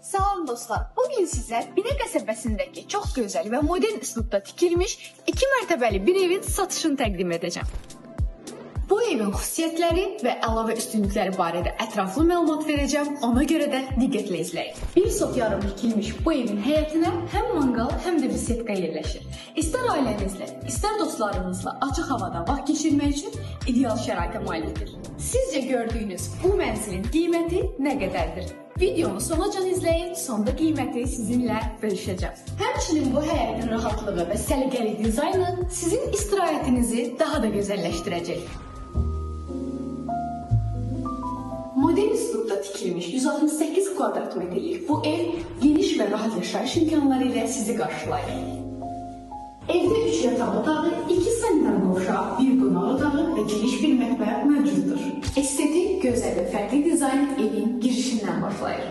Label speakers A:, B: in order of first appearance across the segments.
A: Salam dostlar, bugün sizə Binə qəsəbəsindəki çox gözəl və modern üslubda tikilmiş 2 mərtəbəli bir evin satışını təqdim edəcəm. Bu evin xüsusiyyətləri və əlavə üstünlükləri barədə ətraflı məlumat verəcəm, ona görə də diqqətlə izləyin. Bir sot yarım tikilmiş bu evin həyətinə həm manqal, həm də bisetka yerləşir. İstər ailənizlə, istər dostlarınızla açıq havada vaxt keçirmək üçün ideal şəraitə malikdir. Sizcə gördüyünüz bu mənzilin qiyməti nə qədərdir? Videonu sonacan izləyin, sonda qiyməti sizinlə bölüşəcəm. Həmçinin bu həyətin rahatlığı və səliqəli dizaynı sizin istirahətinizi daha da gözəlləşdirəcək. Modern üslubda tikilmiş 168 kvadrat metrlik bu ev geniş və rahat yaşayış imkanları ilə sizi qarşılayır. Evdə 3 yataq otağı, 2 sanitar qovşaq, 1 qonaq otağı və geniş bir mətbəx mövcuddur. Estetik, gözəl və fərqli dizayn evin girişindən başlayır.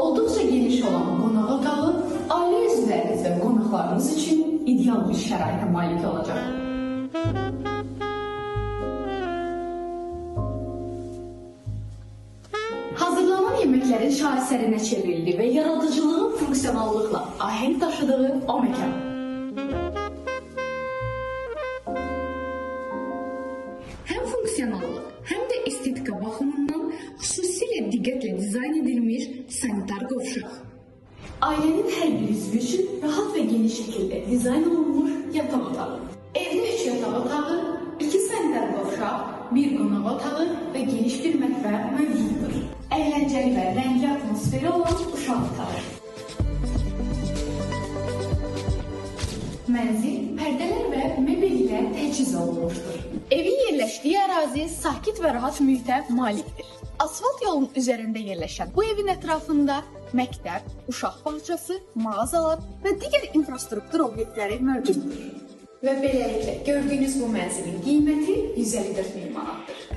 A: Olduqca geniş olan qonaq otağı ailə üzvləriniz və qonaqlarınız üçün ideal bir şəraitə malik olacaq. Hazırlanan yeməklərin şahesərinə çevrildi və yaradıcılığın funksionallıqla ahenk daşıdığı o məkan. Həm funksionallıq, həm də estetika baxımından xüsusilə diqqətlə dizayn edilmiş sanitar qovşaq. Ailənin hər bir üzvü üçün rahat və geniş şəkildə dizayn olunmuş yataq otağı. Evdə 3 yataq otağı, 2 sanitar qovşaq, 1 qonaq otağı və geniş bir mətbəx mövcuddur. Əyləncəli və rəngli atmosferi olan uşaq otağı. Mənzil pərdələr və mebel ilə təchiz olunmuşdur. Evin yerləşdiyi ərazi sakit və rahat mühitə malikdir. Asfalt yolun üzərində yerləşən bu evin ətrafında məktəb, uşaq bağçası, mağazalar və digər infrastruktur obyektləri mövcuddur. Və beləliklə gördüyünüz bu mənzilin qiyməti 154 min manatdır.